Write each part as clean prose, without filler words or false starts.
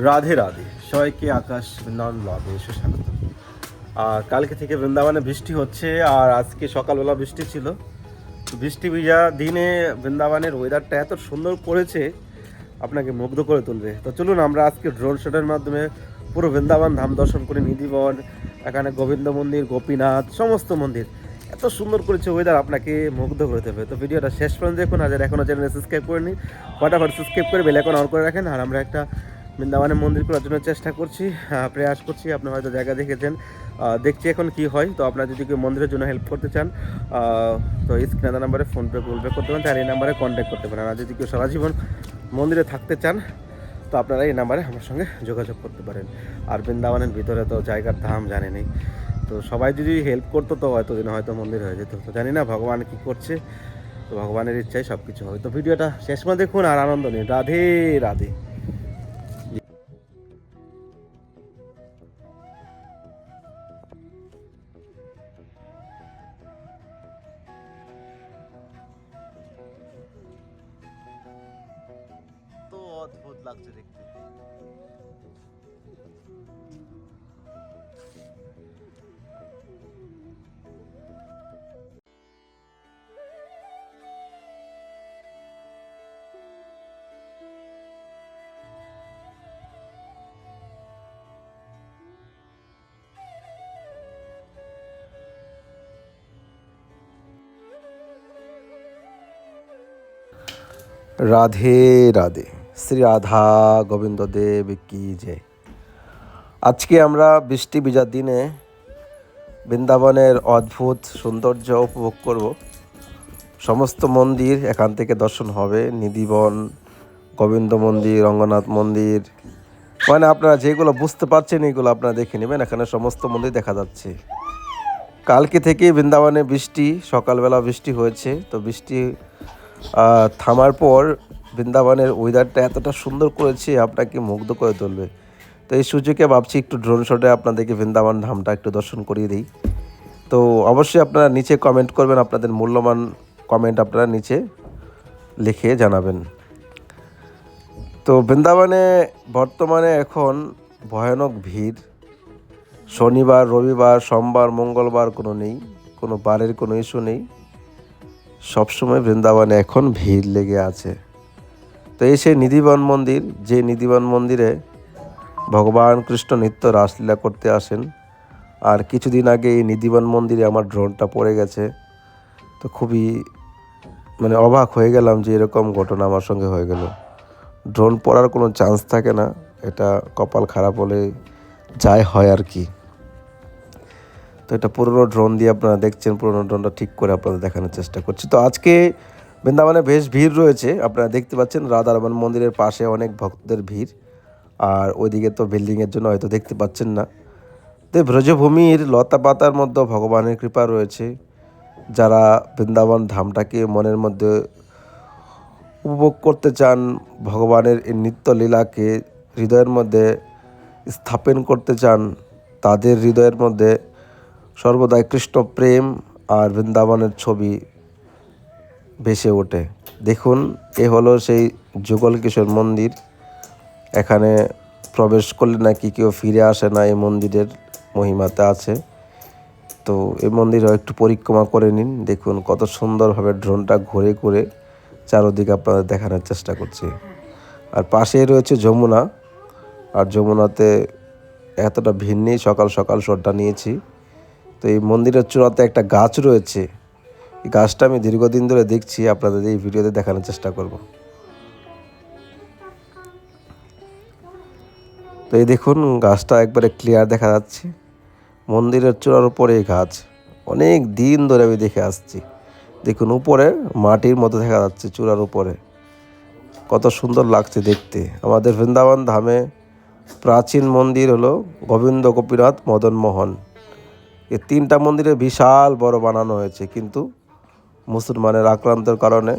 রাধে রাধে, সবাইকে আকাশ বৃন্দাবন ব্লগে এসে স্বাগত। আর কালকে থেকে বৃন্দাবনে বৃষ্টি হচ্ছে, আর আজকে সকালবেলা বৃষ্টি ছিল। তো বৃষ্টি ভিজা দিনে বৃন্দাবনের ওয়েদারটা এত সুন্দর করেছে, আপনাকে মুগ্ধ করে তুলবে। তো চলুন আমরা আজকে ড্রোন শটের মাধ্যমে পুরো বৃন্দাবন ধাম দর্শন করি। নিধিবন, এখানে গোবিন্দ মন্দির, গোপীনাথ, সমস্ত মন্দির এত সুন্দর করেছে ওয়েদার, আপনাকে মুগ্ধ করে দেবে। তো ভিডিওটা শেষ পর্যন্ত দেখুন। আর এখনও চ্যানেলে সাবস্ক্রাইব করে নিন, ফটাফট সাবস্ক্রাইব করে বেল আইকন অন করে রাখেন। আর আমরা একটা বৃন্দাবনের মন্দির করার জন্য চেষ্টা করছি, প্রয়াস করছি। আপনি হয়তো জায়গা দেখেছেন, দেখছি এখন কি হয়। তো আপনারা যদি কেউ মন্দিরের জন্য হেল্প করতে চান, তো স্ক্রিনে নাম্বারে ফোনপে গুগল পে করতে পারেন, আর এই নাম্বারে কন্ট্যাক্ট করতে পারেন। আর যদি কেউ সারা জীবন মন্দিরে থাকতে চান, তো আপনারা এই নাম্বারে আমার সঙ্গে যোগাযোগ করতে পারেন। আর বৃন্দাবনের ভিতরে তো জায়গার দাম জানেনই, তো সবাই যদি হেল্প করতো তো এতদিন হয়তো মন্দির হয়ে যেত। তো জানি না ভগবান কী করছে, তো ভগবানের ইচ্ছায় সব কিছু হবে। তো ভিডিওটা শেষ পর্যন্ত দেখুন আর আনন্দ নিন। রাধে রাধে। তো অদ্ভুত লাগছে দেখতে। রাধে রাধে, শ্রী রাধা গোবিন্দ দেব কি জয়। আজকে আমরা বৃষ্টি ভিজার দিনে বৃন্দাবনের অদ্ভুত সৌন্দর্য উপভোগ করব। সমস্ত মন্দির এখান থেকে দর্শন হবে। নিধিবন, গোবিন্দ মন্দির, রঙ্গনাথ মন্দির, মানে আপনারা যেগুলো বুঝতে পারছেন এগুলো আপনারা দেখে নেবেন। এখানে সমস্ত মন্দির দেখা যাচ্ছে। কালকে থেকে বৃন্দাবনে বৃষ্টি, সকালবেলা বৃষ্টি হয়েছে। তো বৃষ্টি থামার পর বৃন্দাবনের ওয়েদারটা এতটা সুন্দর করেছে, আপনাকে মুগ্ধ করে তুলবে। তো এই সুযোগে ভাবছি একটু ড্রোন শটে আপনাদেরকে বৃন্দাবন ধামটা একটু দর্শন করিয়ে দিই। তো অবশ্যই আপনারা নিচে কমেন্ট করবেন, আপনাদের মূল্যবান কমেন্ট আপনারা নিচে লিখে জানাবেন। তো বৃন্দাবনে বর্তমানে এখন ভয়ানক ভিড়। শনিবার, রবিবার, সোমবার, মঙ্গলবার কোনো নেই, কোনো বারের কোনো ইস্যু নেই। সবসময় বৃন্দাবনে এখন ভিড় লেগে আছে। তো এই সেই নিধিবন মন্দির, যে নিধিবন মন্দিরে ভগবান কৃষ্ণ নিত্য রাসলীলা করতে আসেন। আর কিছুদিন আগে এই নিধিবন মন্দিরে আমার ড্রোনটা পড়ে গেছে। তো খুবই অবাক হয়ে গেলাম যে এরকম ঘটনা আমার সঙ্গে হয়ে গেল। ড্রোন পড়ার কোনো চান্স থাকে না, এটা কপাল খারাপ হলে যাই হয় আর কি। তো এটা পুরনো ড্রোন দিয়ে আপনারা দেখছেন, পুরনো ড্রোনটা ঠিক করে আপনাদের দেখানোর চেষ্টা করছি। তো আজকে বৃন্দাবনে বেশ ভিড় রয়েছে, আপনারা দেখতে পাচ্ছেন। রাধারমণ মন্দিরের পাশে অনেক ভক্তদের ভিড়, আর ওইদিকে তো বিল্ডিংয়ের জন্য হয়তো দেখতে পাচ্ছেন না। তো ব্রজভূমির লতা পাতার মধ্যে ভগবানের কৃপা রয়েছে। যারা বৃন্দাবন ধামটাকে মনের মধ্যে উপভোগ করতে চান, ভগবানের এই নিত্য লীলাকে হৃদয়ের মধ্যে স্থাপন করতে চান, তাদের হৃদয়ের মধ্যে সর্বদাই কৃষ্ণ প্রেম আর বৃন্দাবনের ছবি ভেসে ওঠে। দেখুন, এ হলো সেই যুগল কিশোর মন্দির। এখানে প্রবেশ করলে নাকি কেউ ফিরে আসে না, এই মন্দিরের মহিমাতে আছে। তো এই মন্দিরে একটু পরিক্রমা করে নিন। দেখুন কত সুন্দরভাবে ড্রোনটা ঘুরে ঘুরে চারদিকে আপনাদের দেখানোর চেষ্টা করছি। আর পাশেই রয়েছে যমুনা, আর যমুনাতে এতটা ভিড় নেই। সকাল সকাল শটটা নিয়েছি। তো এই মন্দিরের চূড়াতে একটা গাছ রয়েছে, এই গাছটা আমি দীর্ঘদিন ধরে দেখছি, আপনাদের এই ভিডিওতে দেখানোর চেষ্টা করব। তো এই দেখুন, গাছটা একবারে ক্লিয়ার দেখা যাচ্ছে। মন্দিরের চূড়ার উপরে এই গাছ, অনেক দিন ধরে আমি দেখে আসছি। দেখুন উপরে মাটির মতো দেখা যাচ্ছে, চূড়ার উপরে কত সুন্দর লাগছে দেখতে। আমাদের বৃন্দাবন ধামে প্রাচীন মন্দির হলো গোবিন্দ, গোপীনাথ, মদন মোহন। এই তিনটা মন্দিরে বিশাল বড় বানানো হয়েছে, কিন্তু মুসলমানের আক্রান্তের কারণে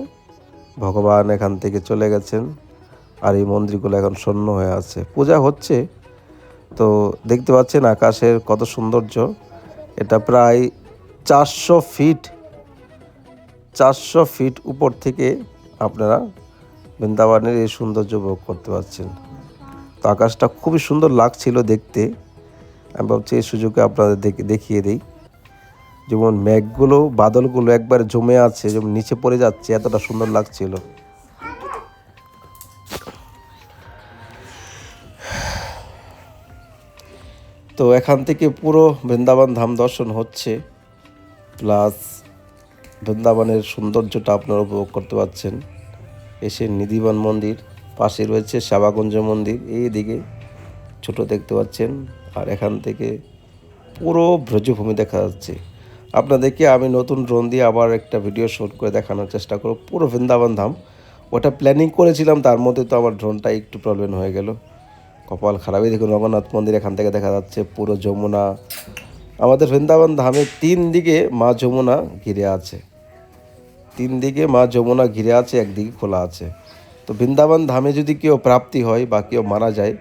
ভগবান এখান থেকে চলে গেছেন, আর এই মন্দিরগুলো এখন শূন্য হয়ে আছে। পূজা হচ্ছে। তো দেখতে পাচ্ছেন আকাশের কত সৌন্দর্য। এটা প্রায় 400 ফিট উপর থেকে আপনারা বৃন্দাবনের এই সৌন্দর্য উপভোগ করতে পারছেন। তো আকাশটা খুবই সুন্দর লাগছিল দেখতে। আমি ভাবছি এই সুযোগে আপনাদের দেখিয়ে দিই। যেমন মেঘগুলো বাদলগুলো একবার জমে আছে, যেমন নিচে পড়ে যাচ্ছে, এতটা সুন্দর লাগছিল। তো এখান থেকে পুরো বৃন্দাবন ধাম দর্শন হচ্ছে, প্লাস বৃন্দাবনের সৌন্দর্যটা আপনারা উপভোগ করতে পারছেন। এসে নিধিবন মন্দির, পাশে রয়েছে শ্যামাকুঞ্জ মন্দির, এইদিকে ছোট দেখতে পাচ্ছেন। আর এখান থেকে পুরো ব্রজভূমি দেখা যাচ্ছে। আপনাদেরকে আমি নতুন ড্রোন দিয়ে আবার একটা ভিডিও শ্যুট করে দেখানোর চেষ্টা করব পুরো বৃন্দাবন ধাম। ওটা প্ল্যানিং করেছিলাম, তার মধ্যে তো আমার ড্রোনটা একটু প্রবলেম হয়ে গেল, কপাল খারাপই। দেখুন রঘুনাথ মন্দির এখান থেকে দেখা যাচ্ছে, পুরো যমুনা। আমাদের বৃন্দাবন ধামের 3 দিকে মা যমুনা ঘিরে আছে, 3 দিকে মা যমুনা ঘিরে আছে, একদিকে খোলা আছে। তো বৃন্দাবন ধামে যদি কেউ প্রাপ্তি হয় বা কেউ মারা যায়,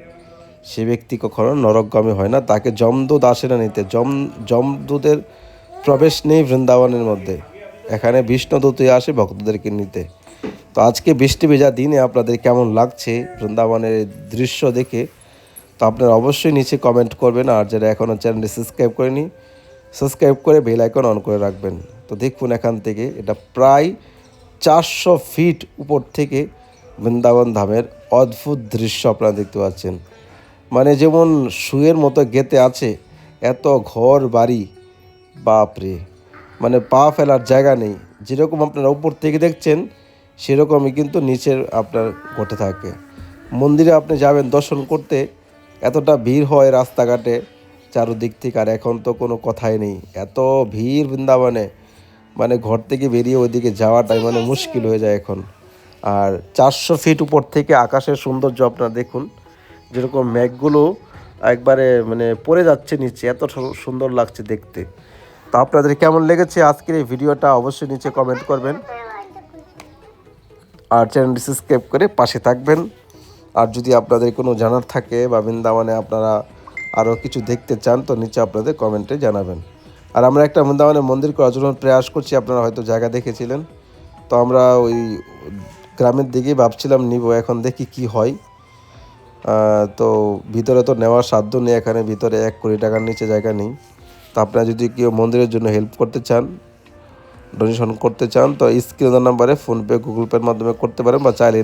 সে ব্যক্তি কখনো নরকগামী হয় না, তাকে যমদূত আসে না নিতে। যমদূতের প্রবেশ নেই বৃন্দাবনের মধ্যে, এখানে বিষ্ণুদূতই আসে ভক্তদেরকে নিতে। তো আজকে বৃষ্টি ভেজা দিনে আপনাদের কেমন লাগছে বৃন্দাবনের দৃশ্য দেখে, তো আপনারা অবশ্যই নিচে কমেন্ট করবেন। আর যারা এখনও চ্যানেলটি সাবস্ক্রাইব করেনি, সাবস্ক্রাইব করে বেল আইকন অন করে রাখবেন। তো দেখুন এখান থেকে এটা প্রায় 400 ফিট উপর থেকে বৃন্দাবন ধামের অদ্ভুত দৃশ্য আপনারা দেখতে পাচ্ছেন। মানে যেমন শুয়ের মতো গেতে আছে, এত ঘর বাড়ি, বাপরে, মানে পা ফেলার জায়গা নেই। যেরকম আপনারা উপর থেকে দেখছেন সেরকমই কিন্তু নিচের আপনার ঘটে থাকে। মন্দিরে আপনি যাবেন দর্শন করতে, এতটা ভিড় হয় রাস্তাঘাটে চারদিক থেকে। আর এখন তো কোনো কথাই নেই, এত ভিড় বৃন্দাবনে, মানে ঘর থেকে বেরিয়ে ওইদিকে যাওয়াটাই মানে মুশকিল হয়ে যায় এখন। আর 400 ফিট উপর থেকে আকাশের সৌন্দর্য আপনারা দেখুন, যেরকম মেঘগুলো একবারে মানে পড়ে যাচ্ছে নিচে, এত সুন্দর লাগছে দেখতে। তো আপনাদের কেমন লেগেছে আজকের এই ভিডিওটা অবশ্যই নিচে কমেন্ট করবেন। আর চ্যানেলটি সাবস্ক্রাইব করে পাশে থাকবেন। আর যদি আপনাদের কোনো জানার থাকে বা বৃন্দাবনে আপনারা আরও কিছু দেখতে চান, তো নিচে আপনাদের কমেন্টে জানাবেন। আর আমরা একটা বৃন্দাবনে মন্দির করার জন্য প্রয়াস করছি, আপনারা হয়তো জায়গা দেখেছিলেন। তো আমরা ওই গ্রামের দিকেই ভাবছিলাম নিব, এখন দেখি কি হয়। তো ভিতরে তো নেওয়ার সাধ্য নেই, এখানে ভিতরে 1 কোটি টাকার নিচে জায়গা নেই। তো আপনারা যদি কেউ মন্দিরের জন্য হেল্প করতে চান, ডোনেশন করতে চান, তো স্ক্রিনের নাম্বারে ফোনপে গুগল পের মাধ্যমে করতে পারেন, বা চাইলে